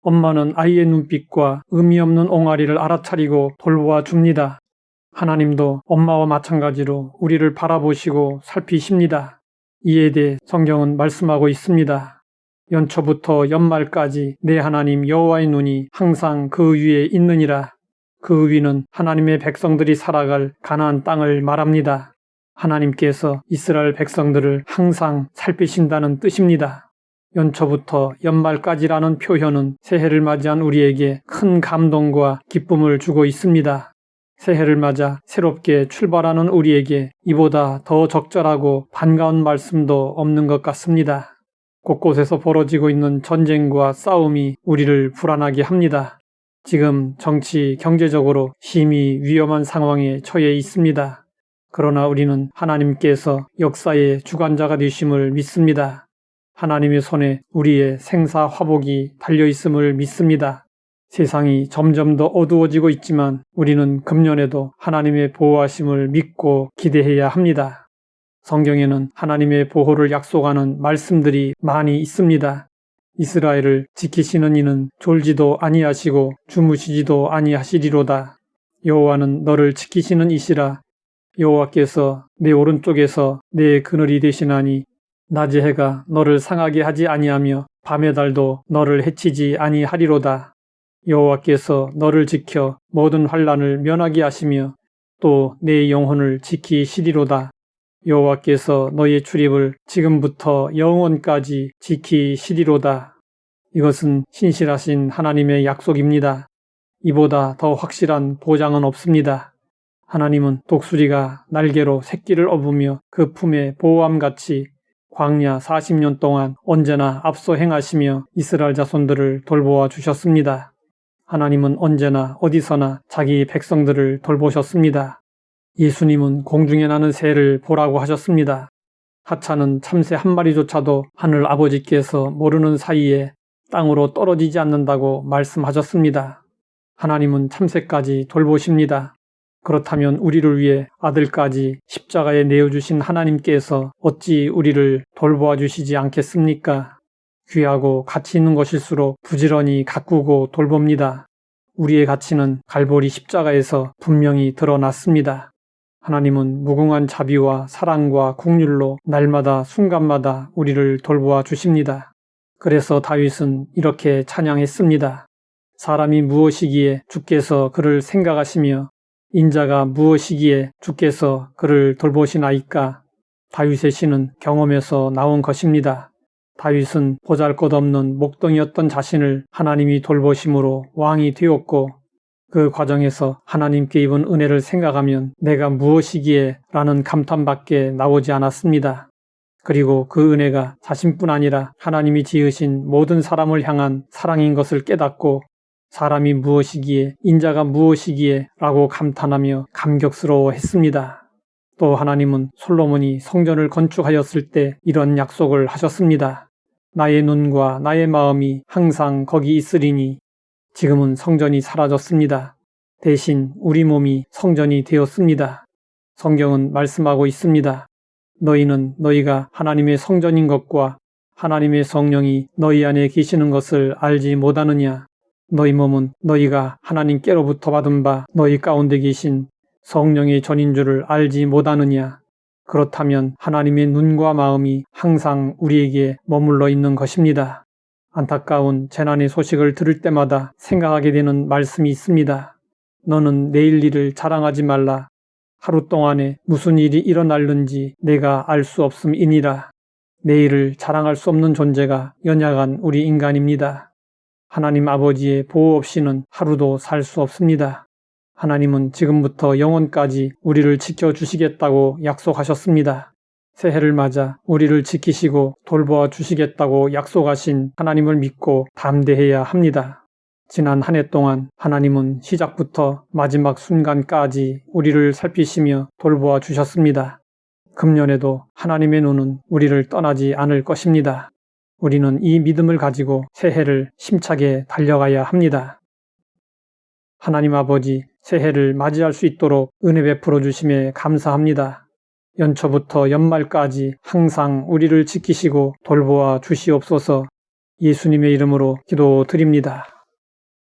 엄마는 아이의 눈빛과 의미 없는 옹알이를 알아차리고 돌보아 줍니다. 하나님도 엄마와 마찬가지로 우리를 바라보시고 살피십니다. 이에 대해 성경은 말씀하고 있습니다. 연초부터 연말까지 내 하나님 여호와의 눈이 항상 그 위에 있느니라. 그 위는 하나님의 백성들이 살아갈 가나안 땅을 말합니다. 하나님께서 이스라엘 백성들을 항상 살피신다는 뜻입니다. 연초부터 연말까지라는 표현은 새해를 맞이한 우리에게 큰 감동과 기쁨을 주고 있습니다. 새해를 맞아 새롭게 출발하는 우리에게 이보다 더 적절하고 반가운 말씀도 없는 것 같습니다. 곳곳에서 벌어지고 있는 전쟁과 싸움이 우리를 불안하게 합니다. 지금 정치, 경제적으로 심히 위험한 상황에 처해 있습니다. 그러나 우리는 하나님께서 역사의 주관자가 되심을 믿습니다. 하나님의 손에 우리의 생사 화복이 달려있음을 믿습니다. 세상이 점점 더 어두워지고 있지만 우리는 금년에도 하나님의 보호하심을 믿고 기대해야 합니다. 성경에는 하나님의 보호를 약속하는 말씀들이 많이 있습니다. 이스라엘을 지키시는 이는 졸지도 아니하시고 주무시지도 아니하시리로다. 여호와는 너를 지키시는 이시라. 여호와께서 내 오른쪽에서 내 그늘이 되시나니 낮의 해가 너를 상하게 하지 아니하며 밤의 달도 너를 해치지 아니하리로다. 여호와께서 너를 지켜 모든 환난을 면하게 하시며 또 내 영혼을 지키시리로다. 여호와께서 너의 출입을 지금부터 영원까지 지키시리로다. 이것은 신실하신 하나님의 약속입니다. 이보다 더 확실한 보장은 없습니다. 하나님은 독수리가 날개로 새끼를 업으며 그 품에 보호함같이 광야 40년 동안 언제나 앞서 행하시며 이스라엘 자손들을 돌보아 주셨습니다. 하나님은 언제나 어디서나 자기 백성들을 돌보셨습니다. 예수님은 공중에 나는 새를 보라고 하셨습니다. 하찮은 참새 한 마리조차도 하늘 아버지께서 모르는 사이에 땅으로 떨어지지 않는다고 말씀하셨습니다. 하나님은 참새까지 돌보십니다. 그렇다면 우리를 위해 아들까지 십자가에 내어주신 하나님께서 어찌 우리를 돌보아 주시지 않겠습니까? 귀하고 가치 있는 것일수록 부지런히 가꾸고 돌봅니다. 우리의 가치는 갈보리 십자가에서 분명히 드러났습니다. 하나님은 무궁한 자비와 사랑과 긍휼로 날마다 순간마다 우리를 돌보아 주십니다. 그래서 다윗은 이렇게 찬양했습니다. 사람이 무엇이기에 주께서 그를 생각하시며 인자가 무엇이기에 주께서 그를 돌보시나이까. 다윗의 시는 경험에서 나온 것입니다. 다윗은 보잘것없는 목동이었던 자신을 하나님이 돌보심으로 왕이 되었고 그 과정에서 하나님께 입은 은혜를 생각하면 내가 무엇이기에 라는 감탄밖에 나오지 않았습니다. 그리고 그 은혜가 자신뿐 아니라 하나님이 지으신 모든 사람을 향한 사랑인 것을 깨닫고 사람이 무엇이기에 인자가 무엇이기에 라고 감탄하며 감격스러워했습니다. 또 하나님은 솔로몬이 성전을 건축하였을 때 이런 약속을 하셨습니다. 나의 눈과 나의 마음이 항상 거기 있으리니. 지금은 성전이 사라졌습니다. 대신 우리 몸이 성전이 되었습니다. 성경은 말씀하고 있습니다. 너희는 너희가 하나님의 성전인 것과 하나님의 성령이 너희 안에 계시는 것을 알지 못하느냐. 너희 몸은 너희가 하나님께로부터 받은 바 너희 가운데 계신 성령의 전인 줄을 알지 못하느냐. 그렇다면 하나님의 눈과 마음이 항상 우리에게 머물러 있는 것입니다. 안타까운 재난의 소식을 들을 때마다 생각하게 되는 말씀이 있습니다. 너는 내일 일을 자랑하지 말라. 하루 동안에 무슨 일이 일어날는지 내가 알 수 없음이니라. 내일을 자랑할 수 없는 존재가 연약한 우리 인간입니다. 하나님 아버지의 보호 없이는 하루도 살 수 없습니다. 하나님은 지금부터 영원까지 우리를 지켜주시겠다고 약속하셨습니다. 새해를 맞아 우리를 지키시고 돌보아 주시겠다고 약속하신 하나님을 믿고 담대해야 합니다. 지난 한 해 동안 하나님은 시작부터 마지막 순간까지 우리를 살피시며 돌보아 주셨습니다. 금년에도 하나님의 눈은 우리를 떠나지 않을 것입니다. 우리는 이 믿음을 가지고 새해를 힘차게 달려가야 합니다. 하나님 아버지, 새해를 맞이할 수 있도록 은혜 베풀어 주심에 감사합니다. 연초부터 연말까지 항상 우리를 지키시고 돌보아 주시옵소서. 예수님의 이름으로 기도드립니다.